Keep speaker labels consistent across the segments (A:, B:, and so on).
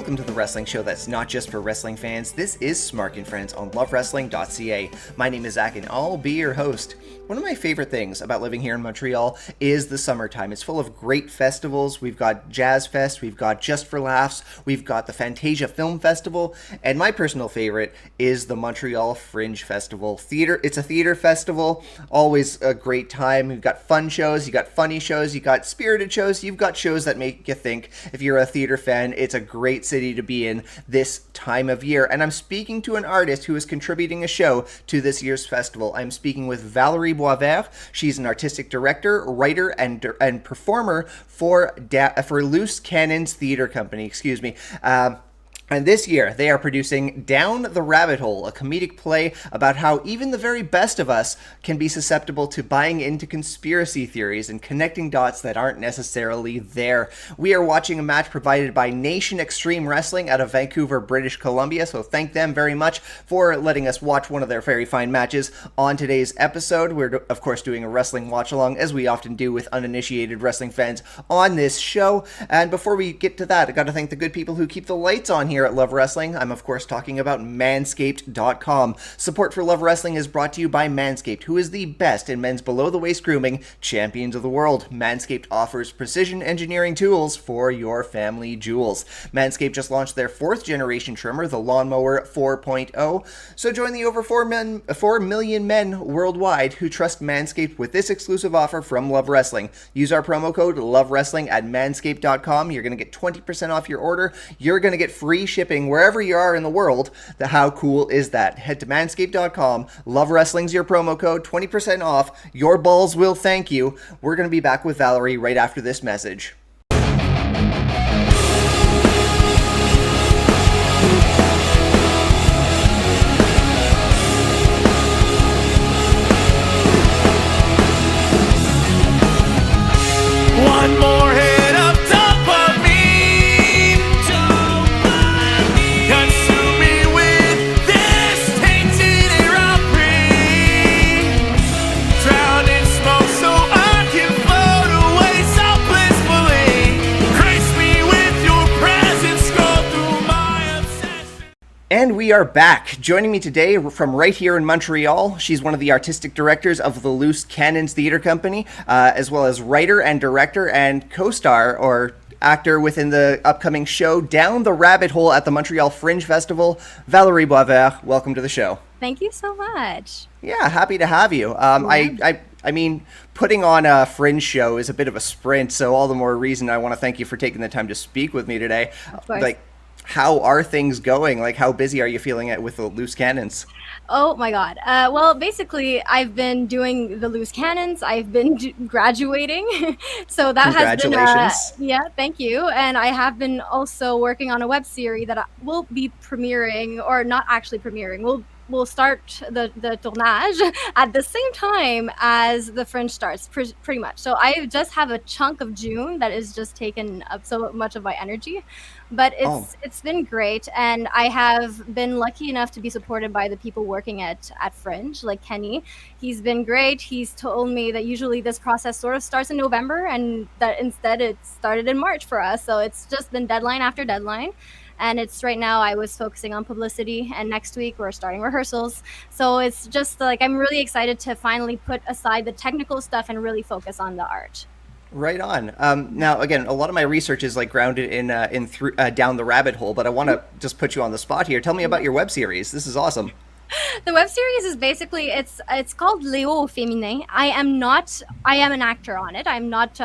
A: welcome to the wrestling show that's not just for wrestling fans. This is Smark and Friends on lovewrestling.ca. My name is Zach and I'll be your host. One of my favorite things about living here in Montreal is the summertime. It's full of great festivals. We've got Jazz Fest, we've got Just for Laughs, we've got the Fantasia Film Festival, and my personal favorite is the Montreal Fringe Festival. It's a theater festival, always a great time. You've got fun shows, you got funny shows, you got spirited shows, you've got shows that make you think. If you're a theater fan, it's a great city to be in this time of year. And I'm speaking to an artist who is contributing a show to this year's festival. I'm speaking with Valerie Boisvert. She's an artistic director, writer, and performer for Loose Cannons Theater Company. Excuse me. And this year, they are producing Down the Rabbit Hole, a comedic play about how even the very best of us can be susceptible to buying into conspiracy theories and connecting dots that aren't necessarily there. We are watching a match provided by Nation Extreme Wrestling out of Vancouver, British Columbia, so thank them very much for letting us watch one of their very fine matches on today's episode. We're, of course, doing a wrestling watch-along, as we often do with uninitiated wrestling fans on this show. And before we get to that, I got to thank the good people who keep the lights on here at Love Wrestling. I'm of course talking about manscaped.com. Support for Love Wrestling is brought to you by Manscaped, who is the best in men's below the waist grooming, champions of the world. Manscaped offers precision engineering tools for your family jewels. Manscaped just launched their 4th generation trimmer, the Lawnmower 4.0. So join the over 4 million men worldwide who trust Manscaped with this exclusive offer from Love Wrestling. Use our promo code Love Wrestling at manscaped.com. You're going to get 20% off your order. You're going to get free shipping wherever you are in the world. How cool is that? Head to manscaped.com. Love Wrestling's your promo code, 20% off. Your balls will thank you. We're going to be back with Valerie right after this message.
B: One more head up dopamine, consume me with this tainted air I breathe. Drown in smoke so I can float away so blissfully. Grace me with your presence, go through my obsession.
A: And we are back. Joining me today from right here in Montreal, she's one of the artistic directors of the Loose Cannons Theater Company, as well as writer and director and co-star or actor within the upcoming show Down the Rabbit Hole at the Montreal Fringe Festival. Valerie Boisvert, welcome to the show.
C: Thank you so much.
A: Yeah, happy to have you. I mean, putting on a Fringe show is a bit of a sprint, so all the more reason I want to thank you for taking the time to speak with me today.
C: Of course.
A: Like, how are things going? Like, how busy are you feeling with the Loose Cannons?
C: Oh my God. Well, basically, I've been doing the Loose Cannons. I've been graduating. So that has been, yeah, thank you. And I have been also working on a web series that will be premiering, or not actually premiering. We'll start the tournage at the same time as the Fringe starts, pretty much. So I just have a chunk of June that is just taken up so much of my energy. But it's been great, and I have been lucky enough to be supported by the people working at Fringe, like Kenny. He's been great. He's told me that usually this process sort of starts in November, and that instead it started in March for us. So it's just been deadline after deadline. And it's right now I was focusing on publicity, and next week we're starting rehearsals. So it's just like I'm really excited to finally put aside the technical stuff and really focus on the art.
A: Right on. Now, again, a lot of my research is like grounded in Down the Rabbit Hole, but I want to just put you on the spot here. Tell me about your web series. This is awesome.
C: The web series is basically it's called Léo au Féminin. I am an actor on it. I'm not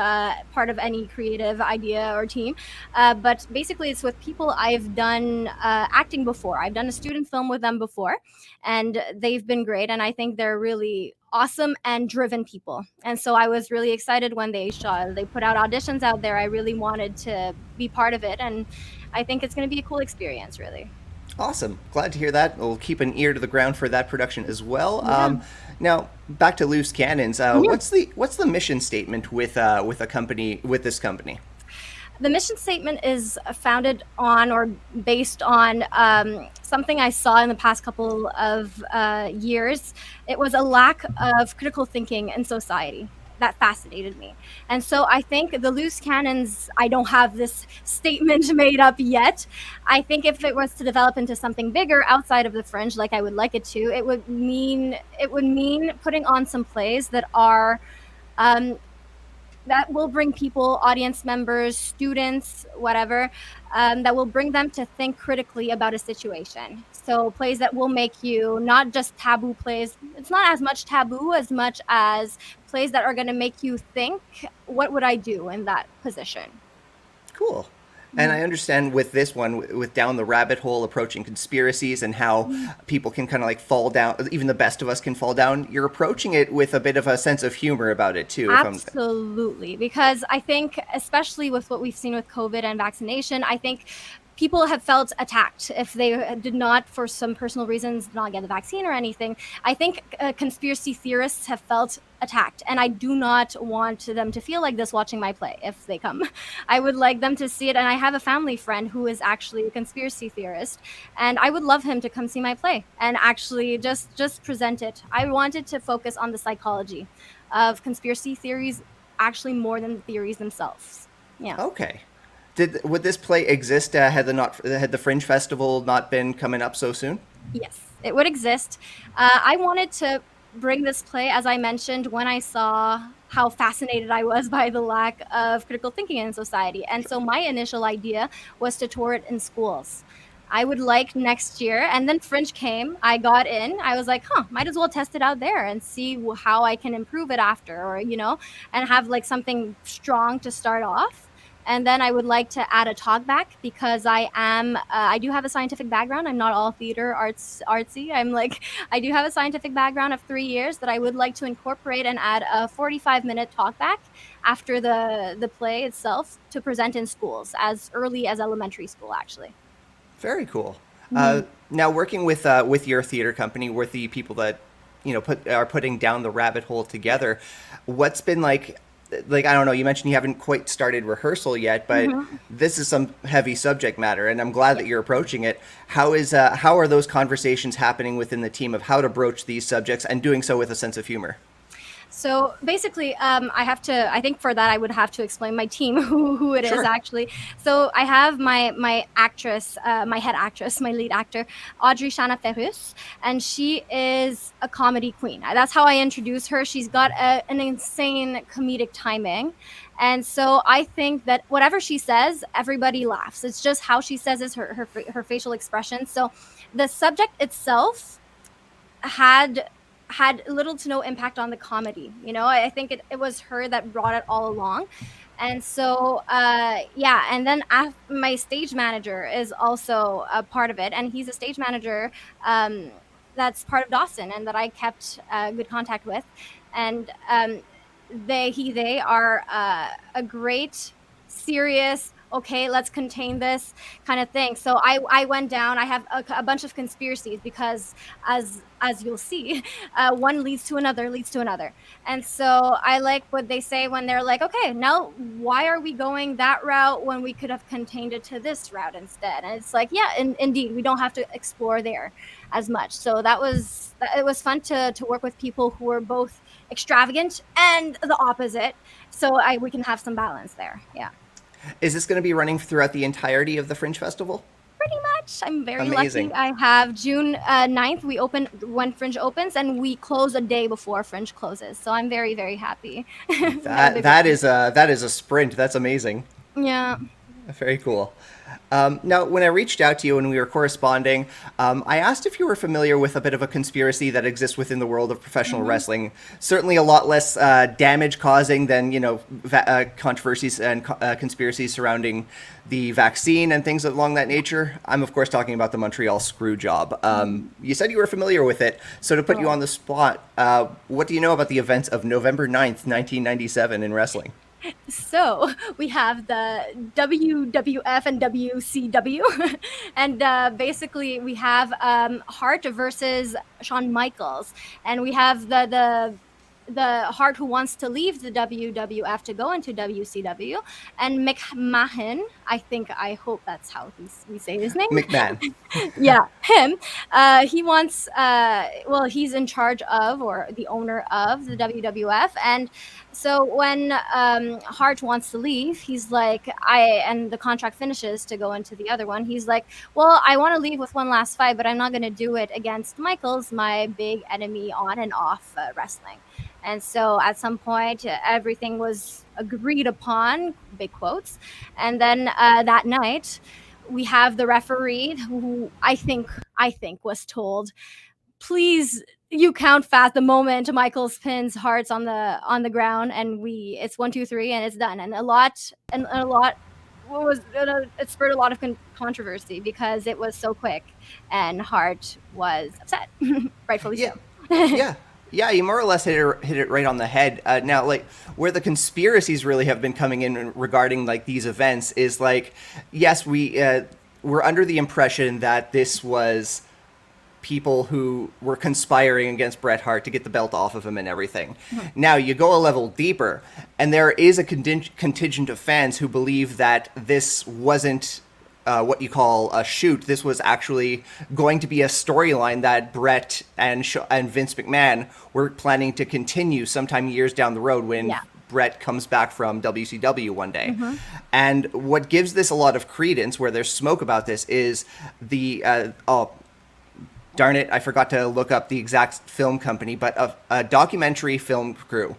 C: part of any creative idea or team, but basically it's with people I've done acting before. I've done a student film with them before, and they've been great. And I think they're really awesome and driven people. And so I was really excited when they put out auditions out there. I really wanted to be part of it, and I think it's going to be a cool experience, really.
A: Awesome. Glad to hear that. We'll keep an ear to the ground for that production as well.
C: Yeah.
A: Now, back to Loose Cannons. What's the mission statement with this company?
C: The mission statement is founded on or based on something I saw in the past couple of years. It was a lack of critical thinking in society. that fascinated me. And so I think the loose cannons, I don't have this statement made up yet. I think if it was to develop into something bigger outside of the fringe, like I would like it to, it would mean putting on some plays that are um, that will bring people, audience members, students, whatever, that will bring them to think critically about a situation. So plays that will make you, not just taboo plays. It's not as much taboo as much as plays that are going to make you think, what would I do in that position?
A: Cool. And I understand with this one, with down the rabbit hole, approaching conspiracies and how people can kind of like fall down, even the best of us can fall down. You're approaching it with a bit of a sense of humor about it too.
C: Absolutely. Because I think, especially with what we've seen with COVID and vaccination, I think people have felt attacked if they did not, for some personal reasons, not get the vaccine or anything. I think conspiracy theorists have felt attacked, and I do not want them to feel like this watching my play if they come. I would like them to see it, and I have a family friend who is actually a conspiracy theorist, and I would love him to come see my play and actually just present it. I wanted to focus on the psychology of conspiracy theories, actually more than the theories themselves. Yeah.
A: Okay. Would this play exist had the Fringe Festival not been coming up so soon?
C: Yes, it would exist. I wanted to bring this play, as I mentioned, when I saw how fascinated I was by the lack of critical thinking in society. And so my initial idea was to tour it in schools. I would like next year, and then Fringe came. I got in. I was like, might as well test it out there and see how I can improve it after, or, and have like something strong to start off. And then I would like to add a talk back, because I do have a scientific background. I'm not all theater artsy. I do have a scientific background of 3 years that I would like to incorporate and add a 45-minute talk back after the play itself to present in schools as early as elementary school, actually.
A: Very cool. Now, working with your theater company, with the people that are putting down the rabbit hole together, what's been like I don't know, you mentioned you haven't quite started rehearsal yet, but this is some heavy subject matter, and I'm glad that you're approaching it. How are those conversations happening within the team of how to broach these subjects and doing so with a sense of humor?
C: So basically, I think for that, I would have to explain my team, who it is actually. So I have my actress, my head actress, my lead actor, Audrey Chana-Ferrus, and she is a comedy queen. That's how I introduce her. She's got an insane comedic timing. And so I think that whatever she says, everybody laughs. It's just how she says it, her facial expression. So the subject itself had little to no impact on the comedy. I think it was her that brought it all along. And so and then my stage manager is also a part of it, and he's a stage manager that's part of Dawson and that I kept good contact with. And they are a great, serious, okay, let's contain this kind of thing. So I went down. I have a bunch of conspiracies, because as you'll see, one leads to another. And so I like what they say when they're like, okay, now why are we going that route when we could have contained it to this route instead? And it's like, yeah, indeed, we don't have to explore there as much. So it was fun to work with people who were both extravagant and the opposite. So we can have some balance there. Yeah.
A: Is this going to be running throughout the entirety of the Fringe Festival?
C: Pretty much. I'm very
A: Amazing.
C: lucky. I have June 9th. We open when Fringe opens, and we close a day before Fringe closes. So I'm very, very happy.
A: That is a sprint. That's amazing.
C: Yeah.
A: Very cool. Now, when I reached out to you and we were corresponding, I asked if you were familiar with a bit of a conspiracy that exists within the world of professional wrestling. Certainly a lot less damage causing than, controversies and conspiracies surrounding the vaccine and things along that nature. I'm, of course, talking about the Montreal screw job. You said you were familiar with it. So to put you on the spot, what do you know about the events of November 9th, 1997 in wrestling?
C: So we have the WWF and WCW, and basically we have Hart versus Shawn Michaels, and we have the the Hart who wants to leave the WWF to go into WCW, and McMahon, I hope that's how we say his name.
A: McMahon.
C: Yeah, him. He wants, he's in charge of, or the owner of, the WWF. And so when Hart wants to leave, he's like, and the contract finishes to go into the other one, he's like, well, I want to leave with one last fight, but I'm not going to do it against Michaels, my big enemy on and off wrestling. And so at some point, everything was agreed upon, big quotes. And then that night, we have the referee who I think was told, please, you count fast the moment Michaels pins Hart's on the ground, and it's 1, 2, 3, and it's done. And it spurred a lot of controversy because it was so quick, and Hart was upset, rightfully so.
A: Yeah, you more or less hit it right on the head. Now, like, where the conspiracies really have been coming in regarding like these events is like, yes, we're under the impression that this was people who were conspiring against Bret Hart to get the belt off of him and everything. Mm-hmm. Now, you go a level deeper, and there is a contingent of fans who believe that this wasn't what you call a shoot. This was actually going to be a storyline that Bret and Vince McMahon were planning to continue sometime years down the road when Bret comes back from WCW one day. Mm-hmm. And what gives this a lot of credence, where there's smoke about this, is the darn it, I forgot to look up the exact film company, but a documentary film crew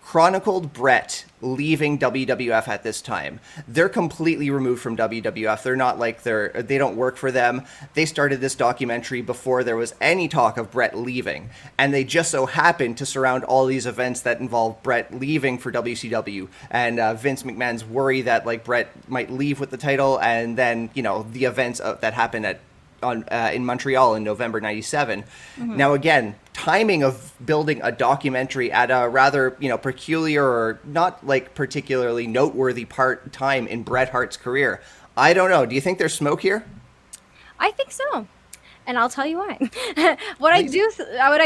A: chronicled Bret leaving WWF at this time. They're completely removed from WWF. They're not like they don't work for them. They started this documentary before there was any talk of Bret leaving. And they just so happened to surround all these events that involve Bret leaving for WCW and Vince McMahon's worry that like Bret might leave with the title, and then, you know, the events that happened in Montreal in November 97. Mm-hmm. Now, again, timing of building a documentary at a rather, you know, peculiar or not like particularly noteworthy time in Bret Hart's career. I don't know. Do you think there's smoke here?
C: I think so. And I'll tell you why. What I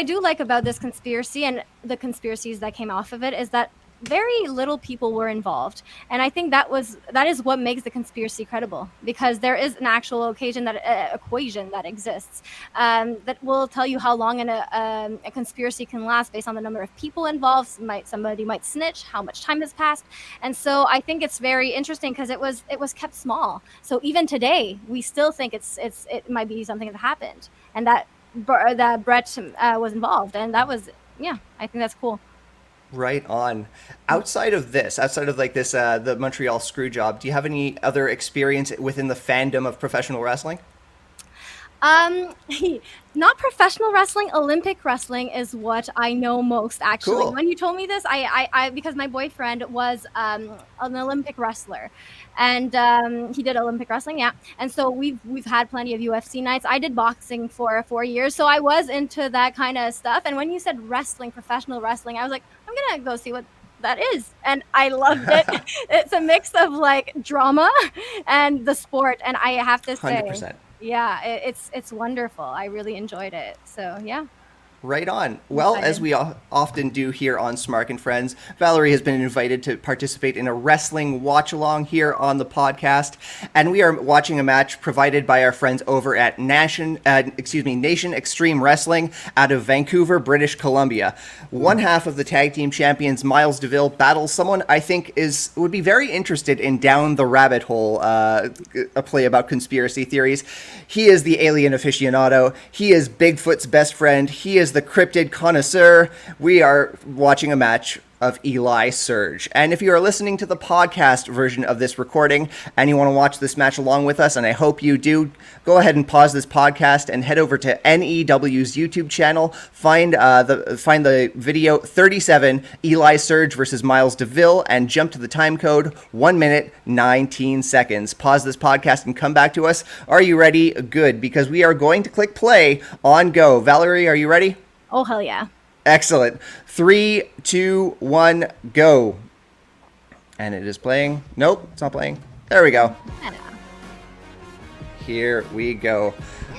C: do like about this conspiracy and the conspiracies that came off of it is that very little people were involved, and I think that is what makes the conspiracy credible, because there is an actual equation that exists that will tell you how long a conspiracy can last based on the number of people involved. Somebody might snitch, how much time has passed, and so I think it's very interesting because it was kept small. So even today, we still think it might be something that happened, and that Bret was involved, and I think that's cool.
A: Right on. Outside of like this, the Montreal screw job, do you have any other experience within the fandom of professional wrestling?
C: Not professional wrestling. Olympic wrestling is what I know most, actually.
A: Cool.
C: When you told me this, I because my boyfriend was an Olympic wrestler, and he did Olympic wrestling, yeah. And so we've had plenty of UFC nights. I did boxing for 4 years, so I was into that kind of stuff. And when you said wrestling, professional wrestling, I was like, I'm gonna go see what that is, and I loved it. It's a mix of like drama and the sport, and I have to say,
A: 100%.
C: Yeah, it's wonderful. I really enjoyed it. So yeah.
A: Right on. Well, as we often do here on Smark and Friends, Valerie has been invited to participate in a wrestling watch-along here on the podcast, and we are watching a match provided by our friends over at Nation Extreme Wrestling out of Vancouver, British Columbia. One half of the tag team champions, Miles DeVille, battles someone I think would be very interested in down the rabbit hole, a play about conspiracy theories. He is the alien aficionado. He is Bigfoot's best friend. He is the cryptid connoisseur. We are watching a match of Eli Surge. And if you are listening to the podcast version of this recording and you want to watch this match along with us, and I hope you do, go ahead and pause this podcast and head over to NEW's YouTube channel. Find the video 37, Eli Surge versus Miles DeVille, and jump to the time code 1 minute 19 seconds. Pause this podcast and come back to us. Are you ready? Good, because we are going to click play on go. Valerie, are you ready?
C: Oh, hell yeah.
A: Excellent. 3, 2, 1, go. And it is playing. Nope, it's not playing. There we go. Here we go.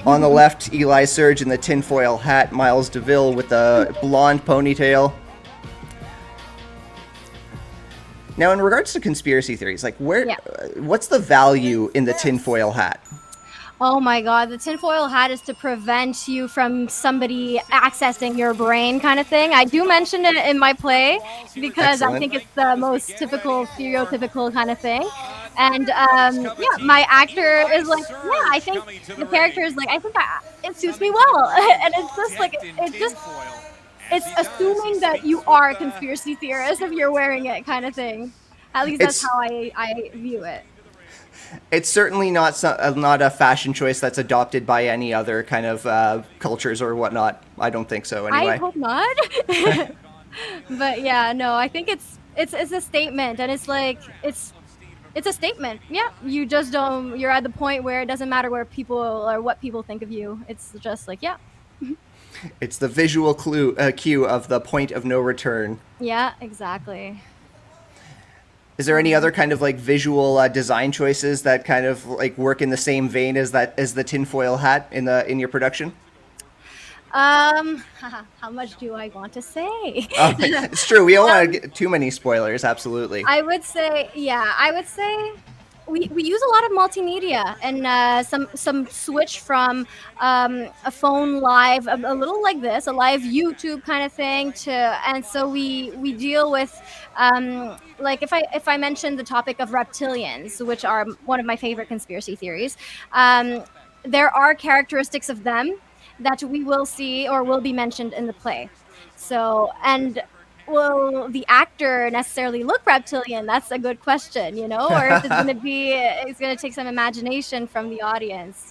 A: On the left, Eli Surge in the tinfoil hat. Miles DeVille with the blonde ponytail. Now, in regards to conspiracy theories, like
C: Yeah.
A: what's the value in the tinfoil hat?
C: Oh my God, the tinfoil hat is to prevent you from somebody accessing your brain, kind of thing. I do mention it in my play because I
A: Excellent.
C: think it's the most typical, stereotypical kind of thing. And yeah, my actor is like, yeah, I think the character is like, it suits me well. And it's just like, it's assuming that you are a conspiracy theorist if you're wearing it, kind of thing. At least that's
A: It's
C: how I view it.
A: it's certainly not a fashion choice that's adopted by any other kind of cultures or whatnot. I don't think so. Anyway,
C: I hope not. But yeah, no, I think it's a statement, and it's like it's a statement. Yeah, you just don't. You're at the point where it doesn't matter where people or what people think of you. It's just like, yeah,
A: it's the visual cue of the point of no return.
C: yeah, exactly.
A: Is there any other kind of like visual design choices that kind of like work in the same vein as the tinfoil hat in your production?
C: How much do I want to say?
A: It's true. We don't want to get too many spoilers. Absolutely.
C: I would say, yeah, I would say we use a lot of multimedia and some switch from a phone live, a little like this, a live YouTube kind of thing and so we deal with like if I mention the topic of reptilians, which are one of my favorite conspiracy theories, there are characteristics of them that we will see or will be mentioned in the play. So, and will the actor necessarily look reptilian? That's a good question, or if it's going to take some imagination from the audience.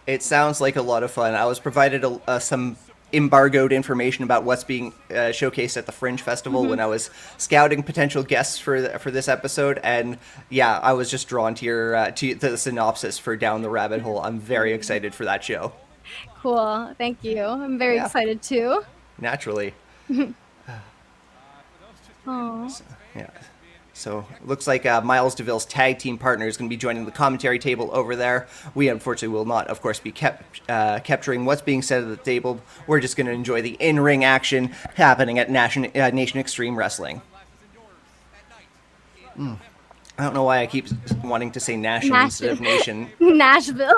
A: It sounds like a lot of fun. I was provided some embargoed information about what's being showcased at the Fringe Festival when I was scouting potential guests for this episode, and yeah, I was just drawn to your to the synopsis for Down the Rabbit Hole. I'm very excited for that show.
C: Cool. Thank you. I'm very excited too.
A: Naturally.
C: Oh.
A: Yeah. So looks like Miles DeVille's tag team partner is going to be joining the commentary table over there. We unfortunately will not, of course, be capturing what's being said at the table. We're just going to enjoy the in-ring action happening at Nation Extreme Wrestling. I don't know why I keep wanting to say Nation instead of Nation.
C: Nashville.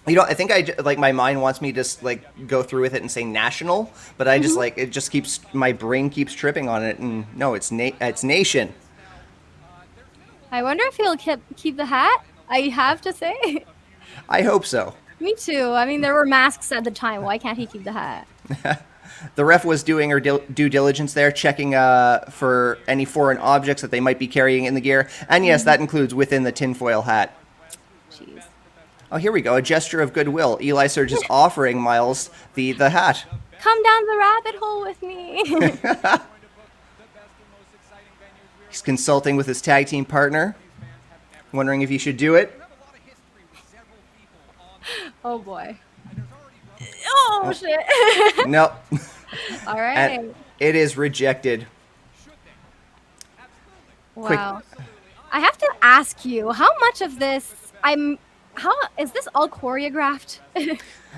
A: I think my mind wants me to just like go through with it and say national, but I just it just keeps, my brain keeps tripping on it, and no, it's nation.
C: I wonder if he'll keep the hat. I have to say.
A: I hope so.
C: Me too. I mean, there were masks at the time. Why can't he keep the hat?
A: The ref was doing her due diligence there, checking for any foreign objects that they might be carrying in the gear, and yes, that includes within the tinfoil hat.
C: Jeez.
A: Oh, here we go. A gesture of goodwill. Eli Surge is offering Miles the hat.
C: Come down the rabbit hole with me.
A: He's consulting with his tag team partner, wondering if he should do it.
C: Oh, boy. Oh, shit.
A: No.
C: All right.
A: And it is rejected.
C: Wow. I have to ask you, how much of this how is this all choreographed?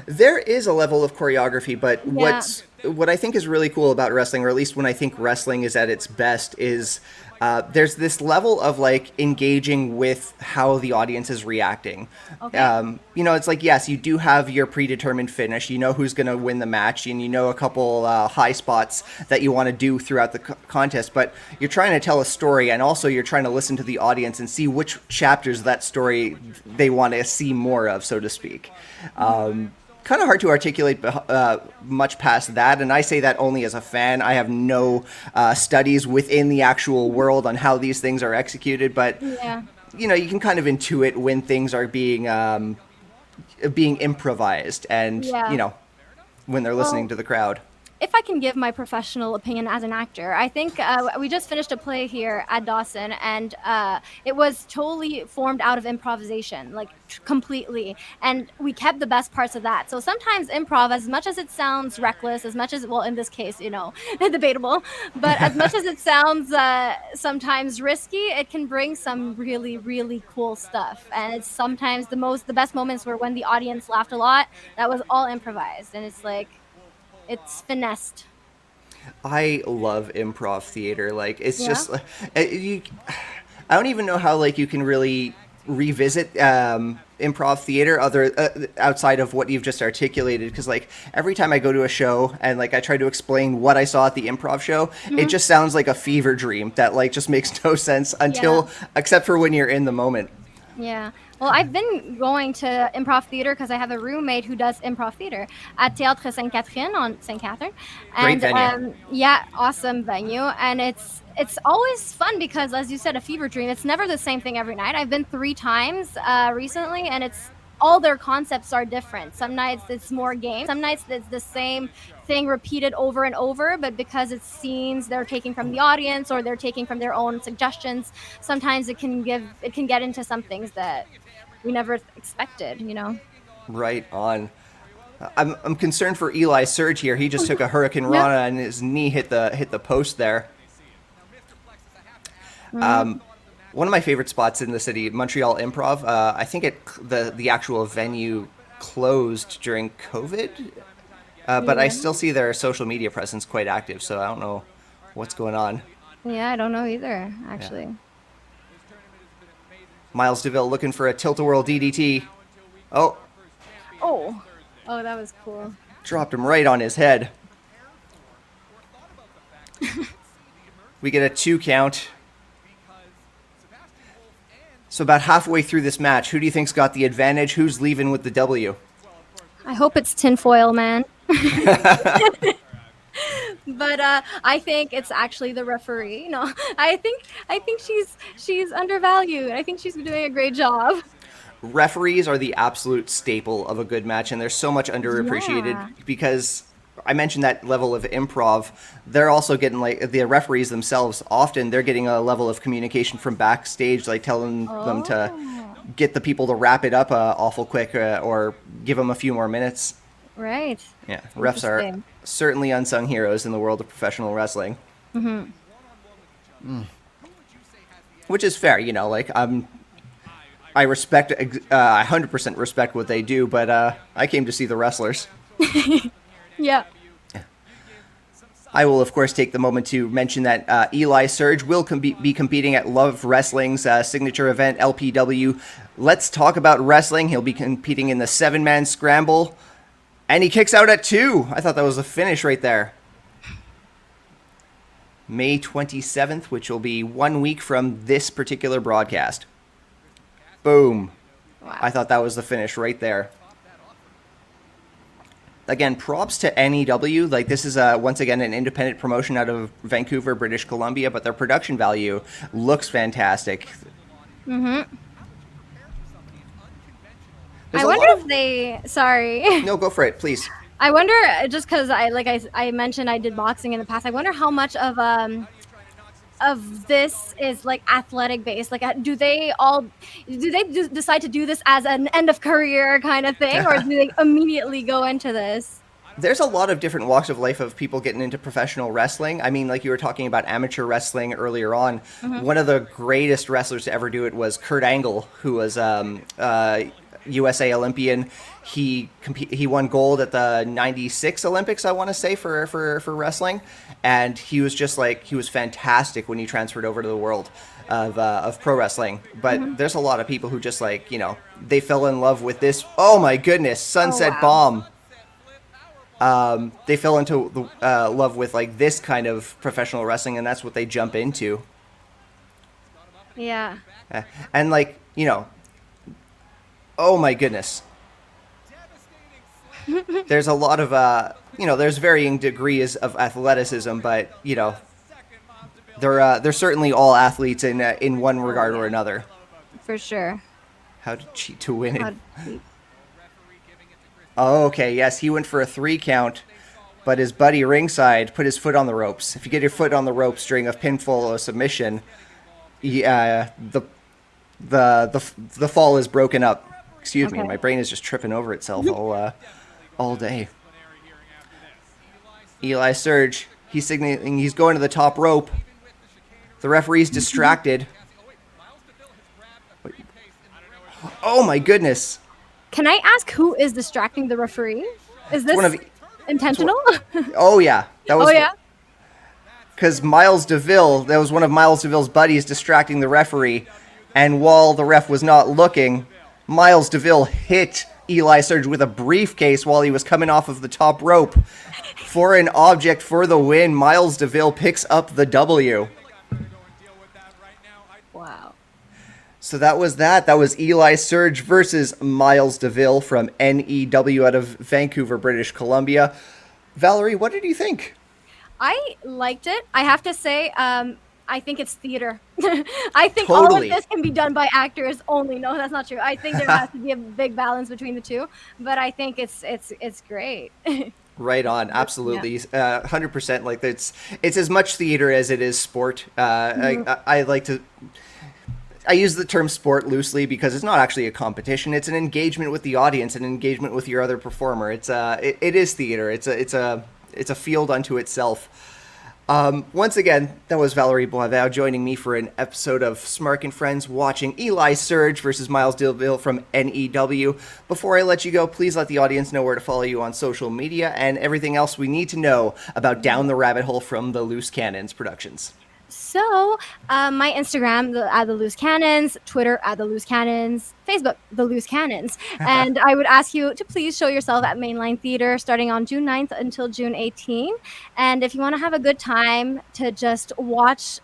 A: There is a level of choreography, but what I think is really cool about wrestling, or at least when I think wrestling is at its best, is there's this level of like engaging with how the audience is reacting.
C: Okay.
A: It's like, yes, you do have your predetermined finish. You know who's going to win the match, and you know a couple high spots that you want to do throughout the contest, but you're trying to tell a story, and also you're trying to listen to the audience and see which chapters of that story they want to see more of, so to speak. Kind of hard to articulate much past that, and I say that only as a fan. I have no studies within the actual world on how these things are executed, but you can kind of intuit when things are being improvised, and when they're listening to the crowd.
C: If I can give my professional opinion as an actor, I think we just finished a play here at Dawson, and it was totally formed out of improvisation, like completely. And we kept the best parts of that. So sometimes improv, as much as it sounds reckless, as much as, well, in this case, debatable, but as much as it sounds sometimes risky, it can bring some really, really cool stuff. And it's sometimes the best moments were when the audience laughed a lot. That was all improvised. And it's like, it's finessed.
A: I love improv theater. Like, it's
C: Yeah.
A: just you. I don't even know how like you can really revisit improv theater other outside of what you've just articulated, because like every time I go to a show and like I try to explain what I saw at the improv show, it just sounds like a fever dream that like just makes no sense until except for when you're in the moment.
C: Yeah. Well, I've been going to improv theater because I have a roommate who does improv theater at Théâtre Sainte-Catherine on St. Catherine.
A: Great
C: And
A: venue.
C: yeah, awesome venue. And it's always fun because, as you said, a fever dream. It's never the same thing every night. I've been 3 times recently, and it's all their concepts are different. Some nights it's more games. Some nights it's the same thing repeated over and over, but because it's scenes they're taking from the audience or they're taking from their own suggestions, sometimes it can get into some things that we never expected, you know.
A: Right on. I'm concerned for Eli Surge here. He just took a Hurricane Rana and his knee hit the post there. One of my favorite spots in the city, Montreal Improv. I think the actual venue closed during COVID, but I still see their social media presence quite active. So I don't know what's going on.
C: Yeah, I don't know either, actually.
A: Yeah. Miles DeVille looking for a tilt-a-whirl DDT. Oh,
C: Oh, that was cool.
A: dropped him right on his head. We get a 2 count. So about halfway through this match, who do you think's got the advantage? Who's leaving with the W?
C: I hope it's tinfoil man. But I think it's actually the referee. No, I think she's undervalued. I think she's doing a great job.
A: Referees are the absolute staple of a good match, and they're so much underappreciated because I mentioned that level of improv. They're also getting, like, the referees themselves, often they're getting a level of communication from backstage, like telling them to get the people to wrap it up awful quick or give them a few more minutes.
C: Right.
A: Yeah, refs are certainly unsung heroes in the world of professional wrestling. Which is fair, you know, like I respect, I 100% respect what they do, but I came to see the wrestlers.
C: Yeah.
A: I will, of course, take the moment to mention that Eli Surge will be competing at Love Wrestling's signature event, LPW. Let's Talk About Wrestling. He'll be competing in the 7-man scramble, and he kicks out at 2. I thought that was a finish right there. May 27th, which will be 1 week from this particular broadcast. Boom.
C: Wow.
A: I thought that was the finish right there. Again, props to NEW. Like, this is once again an independent promotion out of Vancouver, British Columbia, but their production value looks fantastic.
C: I wonder if they. Sorry.
A: No, go for it, please.
C: I wonder, just because I mentioned I did boxing in the past. I wonder how much of this is like athletic based. Like, do they decide to do this as an end of career kind of thing, or do they immediately go into this?
A: There's a lot of different walks of life of people getting into professional wrestling. I mean, like you were talking about amateur wrestling earlier on. One of the greatest wrestlers to ever do it was Kurt Angle, who was USA Olympian. He won gold at the '96 Olympics, I want to say, for wrestling, and he was just like, he was fantastic when he transferred over to the world of pro wrestling. But there's a lot of people who just, like, you know, they fell in love with this. Oh my goodness, Sunset Bomb. They fell into love with like this kind of professional wrestling, and that's what they jump into.
C: Yeah.
A: And like, you know, oh my goodness. There's a lot of, you know, there's varying degrees of athleticism, but, you know, they're certainly all athletes in one regard or another.
C: For sure.
A: How to cheat to win it. Oh, okay, yes, he went for a 3 count, but his buddy ringside put his foot on the ropes. If you get your foot on the ropes during a pinfall or submission, the fall is broken up. Excuse me, my brain is just tripping over itself all day. Eli Surge, he's signaling he's going to the top rope. The referee's distracted. Oh my goodness.
C: Can I ask who is distracting the referee? Is this intentional?
A: Oh yeah, that was.
C: Oh yeah.
A: because Miles DeVille, that was one of Miles DeVille's buddies distracting the referee, and while the ref was not looking, Miles DeVille hit Eli Surge with a briefcase while he was coming off of the top rope. For an object for the win, Miles DeVille picks up the W.
C: Wow.
A: So that was that. That was Eli Surge versus Miles DeVille from NEW out of Vancouver, British Columbia. Valerie, what did you think?
C: I liked it. I have to say, I think it's theater. I think
A: Totally.
C: all of this can be done by actors only. No, that's not true. I think there has to be a big balance between the two, but I think it's great.
A: Right on, absolutely, 100%. Like it's as much theater as it is sport. I like to. I use the term sport loosely because it's not actually a competition. It's an engagement with the audience, an engagement with your other performer. It is theater. It's a field unto itself. Once again, that was Valerie Boisvert joining me for an episode of Smark and Friends, watching Eli Surge versus Miles DeVille from NEW. Before I let you go, please let the audience know where to follow you on social media and everything else we need to know about Down the Rabbit Hole from the Loose Cannons Productions.
C: So, my Instagram, the Loose Cannons, Twitter, the Loose Cannons, Facebook, the Loose Cannons. And I would ask you to please show yourself at Mainline Theater starting on June 9th until June 18th. And if you want to have a good time to just watch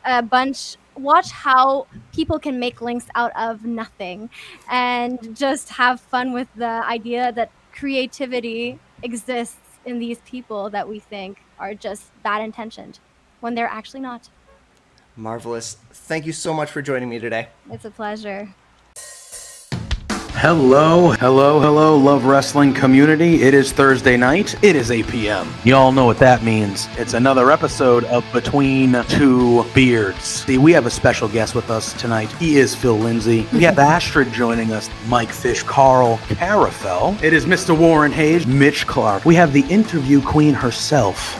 C: how people can make links out of nothing and just have fun with the idea that creativity exists in these people that we think are just bad intentioned when they're actually not.
A: Marvelous. Thank you so much for joining me today.
C: It's a pleasure.
D: Hello, Love Wrestling community. It is Thursday night. It is 8 p.m. Y'all know what that means. It's another episode of Between Two Beards. See, we have a special guest with us tonight. He is Phil Lindsay. We have Astrid joining us, Mike Fish, Carl Carafel. It is Mr. Warren Hayes, Mitch Clark. We have the interview queen herself,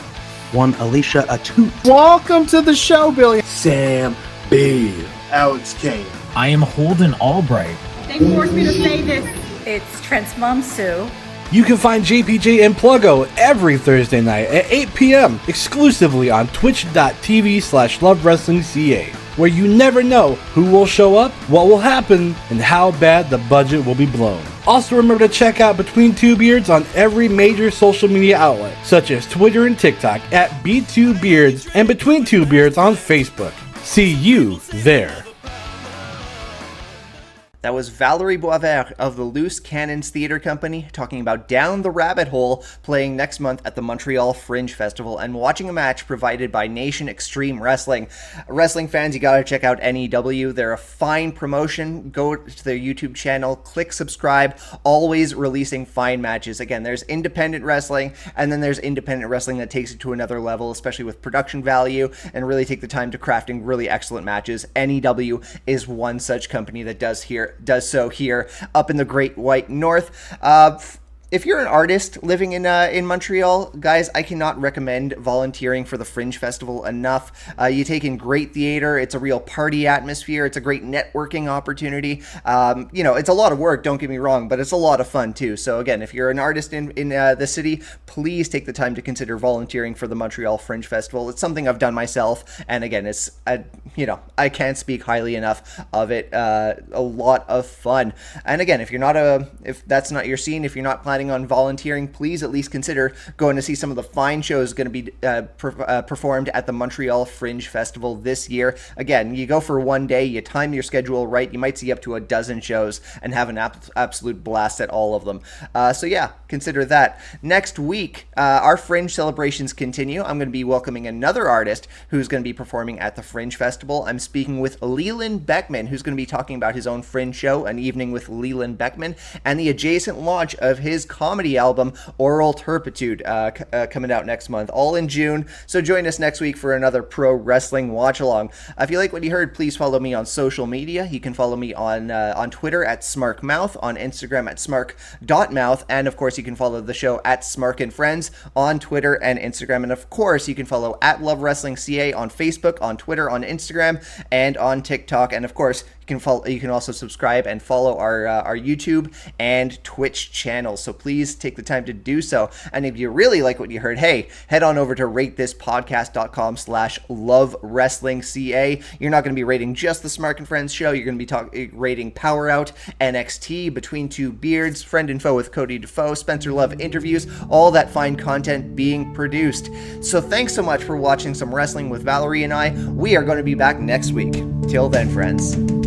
D: one Alicia Atut.
E: Welcome to the show, Billy. Sam B. Alex Kane.
F: I am Holden Albright.
G: They forced me to say this. It's Trent's mom, Sue.
E: You can find JPJ and Pluggo every Thursday night at 8 p.m. exclusively on twitch.tv/lovewrestlingca, where you never know who will show up, what will happen, and how bad the budget will be blown. Also remember to check out Between Two Beards on every major social media outlet, such as Twitter and TikTok at B2Beards and Between Two Beards on Facebook. See you there.
A: That was Valerie Boisvert of the Loose Cannons Theatre Company talking about Down the Rabbit Hole, playing next month at the Montreal Fringe Festival, and watching a match provided by Nation Extreme Wrestling. Wrestling fans, you gotta check out NEW. They're a fine promotion. Go to their YouTube channel, click subscribe, always releasing fine matches. Again, there's independent wrestling, and then there's independent wrestling that takes it to another level, especially with production value, and really take the time to crafting really excellent matches. NEW is one such company that does so here up in the Great White North. If you're an artist living in Montreal, guys, I cannot recommend volunteering for the Fringe Festival enough. You take in great theater. It's a real party atmosphere. It's a great networking opportunity. It's a lot of work, don't get me wrong, but it's a lot of fun too. So again, if you're an artist in the city, please take the time to consider volunteering for the Montreal Fringe Festival. It's something I've done myself, and again, I can't speak highly enough of it. A lot of fun. And again, if that's not your scene, if you're not planning on volunteering, please at least consider going to see some of the fine shows going to be performed at the Montreal Fringe Festival this year. Again, you go for one day, you time your schedule right, you might see up to a dozen shows and have an absolute blast at all of them. So yeah, consider that. Next week, our Fringe celebrations continue. I'm going to be welcoming another artist who's going to be performing at the Fringe Festival. I'm speaking with Leland Beckman, who's going to be talking about his own Fringe show, An Evening with Leland Beckman, and the adjacent launch of his comedy album Oral Turpitude, coming out next month, all in June. So join us next week for another pro wrestling watch along. If you like what you heard, please follow me on social media. You can follow me on Twitter at SmarkMouth, on Instagram at Smark.mouth, and of course you can follow the show at Smark and Friends on Twitter and Instagram. And of course you can follow at Love Wrestling CA on Facebook, on Twitter, on Instagram, and on TikTok. And of course You can also subscribe and follow our YouTube and Twitch channels. So please take the time to do so. And if you really like what you heard, hey, head on over to ratethispodcast.com/lovewrestlingca. You're not going to be rating just the Smark and Friends show. You're going to be rating Power Out, NXT, Between Two Beards, Friend and Foe with Cody Defoe, Spencer Love interviews, all that fine content being produced. So thanks so much for watching some wrestling with Valerie and I. We are going to be back next week. Till then, friends.